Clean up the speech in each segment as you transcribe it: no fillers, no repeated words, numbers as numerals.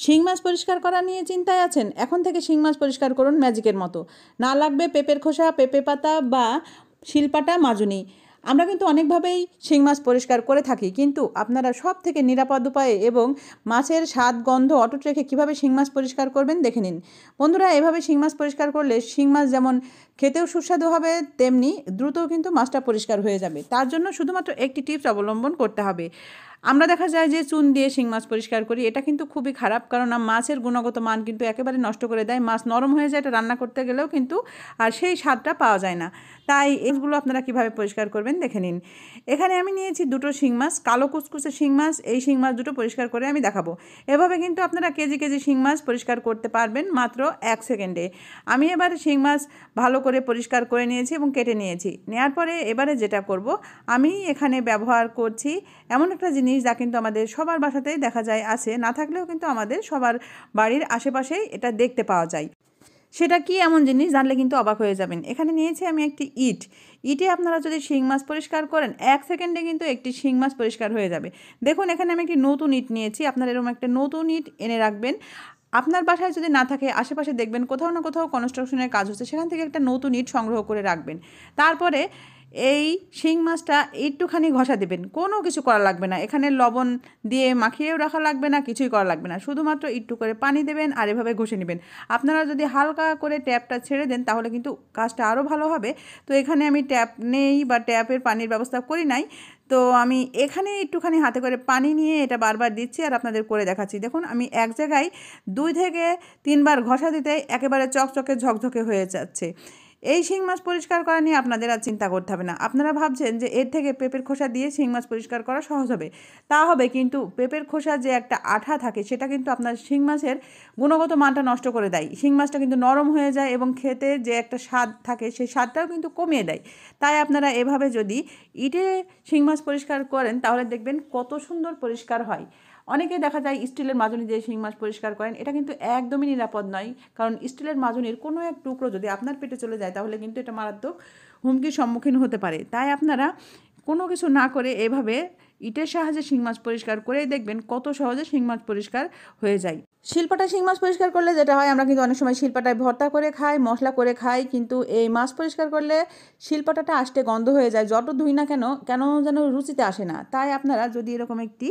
শিং মাছ পরিষ্কার করা নিয়ে চিন্তায় আছেন? এখন থেকে শিং মাছ পরিষ্কার করুন ম্যাজিকের মতো। না লাগবে পেঁপের খোসা, পেঁপে পাতা বা শিলপাটা, মাজুনি। আমরা কিন্তু অনেকভাবেই শিং মাছ পরিষ্কার করে থাকি, কিন্তু আপনারা সব থেকে নিরাপদ উপায়ে এবং মাছের স্বাদ গন্ধ অটুট রেখে কীভাবে শিং মাছ পরিষ্কার করবেন দেখে নিন। বন্ধুরা, এভাবে শিং মাছ পরিষ্কার করলে শিং মাছ যেমন খেতেও সুস্বাদু হবে, তেমনি দ্রুতও কিন্তু মাছটা পরিষ্কার হয়ে যাবে। তার জন্য শুধুমাত্র একটি টিপস অবলম্বন করতে হবে। আমরা দেখা যায় যে চুন দিয়ে শিং মাছ পরিষ্কার করি, এটা কিন্তু খুবই খারাপ, কারণ মাছের গুণগত মান কিন্তু একেবারে নষ্ট করে দেয়। মাছ নরম হয়ে যায়, এটা রান্না করতে গেলেও কিন্তু আর সেই স্বাদটা পাওয়া যায় না। তাই এগুলো আপনারা কিভাবে পরিষ্কার করবেন দেখে নিন। এখানে আমি নিয়েছি দুটো শিং মাছ, কালো কুচকুচে শিং মাছ। এই শিং মাছ দুটো পরিষ্কার করে আমি দেখাবো। এভাবে কিন্তু আপনারা কেজি কেজি শিং মাছ পরিষ্কার করতে পারবেন মাত্র 1 সেকেন্ডে। আমি এবারে শিং মাছ ভালো করে পরিষ্কার করে নিয়েছি এবং কেটে নিয়েছি। নেওয়ার পরে এবারে যেটা করব, আমি এখানে ব্যবহার করছি এমন একটা জিনিস যা কিন্তু আমাদের সবার বাসাতেই দেখা যায় আছে, না থাকলেও কিন্তু আমাদের সবার বাড়ির আশেপাশেই এটা দেখতে পাওয়া যায়। সেটা কি এমন জিনিস জানলে কিন্তু অবাক হয়ে যাবেন। এখানে নিয়েছি আমি একটি ইটে আপনারা যদি শিং মাছ পরিষ্কার করেন 1 সেকেন্ডে কিন্তু একটি শিং মাছ পরিষ্কার হয়ে যাবে। দেখুন, এখানে আমি একটি নতুন ইট নিয়েছি। আপনারা এরকম একটা নতুন ইট এনে রাখবেন। আপনার বাসায় যদি না থাকে, আশেপাশে দেখবেন কোথাও না কোথাও কনস্ট্রাকশনের কাজ হচ্ছে, সেখান থেকে একটা নতুন ইট সংগ্রহ করে রাখবেন। তারপরে এই শিং মাছটা একটুখানি ঘষা দেবেন, কোনো কিছু করা লাগবে না। এখানে লবণ দিয়ে মাখিয়েও রাখা লাগবে না, কিছুই করা লাগবে না। শুধুমাত্র একটু করে পানি দেবেন আর এভাবে ঘষে নেবেন। আপনারা যদি হালকা করে ট্যাপটা ছেড়ে দেন তাহলে কিন্তু কাজটা আরও ভালো হবে। তো এখানে আমি ট্যাপ নেই বা ট্যাপের পানির ব্যবস্থা করি নাই, তো আমি এখানে একটুখানি হাতে করে পানি নিয়ে এটা বারবার দিচ্ছি আর আপনাদের করে দেখাচ্ছি। দেখুন, আমি এক জায়গায় 2 থেকে 3 বার ঘষা দিতে একেবারে চকচকে ঝকঝকে হয়ে যাচ্ছে। এই শিং মাছ পরিষ্কার করা নিয়ে আপনাদের আর চিন্তা করতে হবে না। আপনারা ভাবছেন যে এর থেকে পেঁপের খোসা দিয়ে শিং মাছ পরিষ্কার করা সহজ হবে। তা হবে, কিন্তু পেঁপের খোসা যে একটা আঠা থাকে, সেটা কিন্তু আপনার শিং মাছের গুণগত মানটা নষ্ট করে দেয়। শিং মাছটা কিন্তু নরম হয়ে যায় এবং খেতে যে একটা স্বাদ থাকে, সেই স্বাদটাও কিন্তু কমিয়ে দেয়। তাই আপনারা এভাবে যদি ইটে শিং মাছ পরিষ্কার করেন তাহলে দেখবেন কত সুন্দর পরিষ্কার হয়। অনেকে দেখা যায় স্টিলের মাজনি দিয়ে শিং মাছ পরিষ্কার করেন, এটা কিন্তু একদমই নিরাপদ নয়। কারণ স্টিলের মাজনির কোনো এক টুকরো যদি আপনার পেটে চলে যায় তাহলে কিন্তু এটা মারাত্মক হুমকির সম্মুখীন হতে পারে। তাই আপনারা কোনো কিছু না করে এভাবে ইটের সাহায্যে শিং মাছ পরিষ্কার করেই দেখবেন কত সহজে শিং মাছ পরিষ্কার হয়ে যায়। শিলপাটা শিং মাছ পরিষ্কার করলে যেটা হয়, আমরা কিন্তু অনেক সময় শিলপাটায় ভর্তা করে খাই, মশলা করে খাই, কিন্তু এই মাছ পরিষ্কার করলে শিলপাটাটা আষ্টে গন্ধ হয়ে যায়। যত ধুই না কেন কেন যেন রুচিতে আসে না। তাই আপনারা যদি এরকম একটি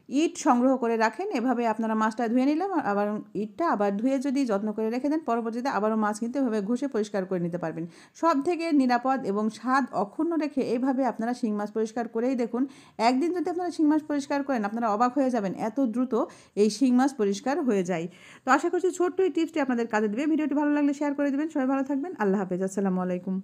ইট সংগ্রহ করে রাখেন, এভাবে আপনারা মাছটা ধুয়ে নিলাম, আবার ইটটা আবার ধুয়ে যদি যত্ন করে রেখে দেন, পরবর্তীতে আবারও মাছ কিন্তু এভাবে ঘষে পরিষ্কার করে নিতে পারবেন। সব থেকে নিরাপদ এবং স্বাদ অক্ষুণ্ণ রেখে এইভাবে আপনারা শিং মাছ পরিষ্কার করেই দেখুন। একদিন যদি আপনারা শিং মাছ পরিষ্কার করেন, আপনারা অবাক হয়ে যাবেন এত দ্রুত এই শিং মাছ পরিষ্কার হয়ে যায়। তো আশা করছি ছোট্ট এই টিপসটি আপনাদের কাজে দেবে। ভিডিওটি ভালো লাগলে শেয়ার করে দেবেন। সবাই ভালো থাকবেন। আল্লাহ হাফেজ। আসসালামু আলাইকুম।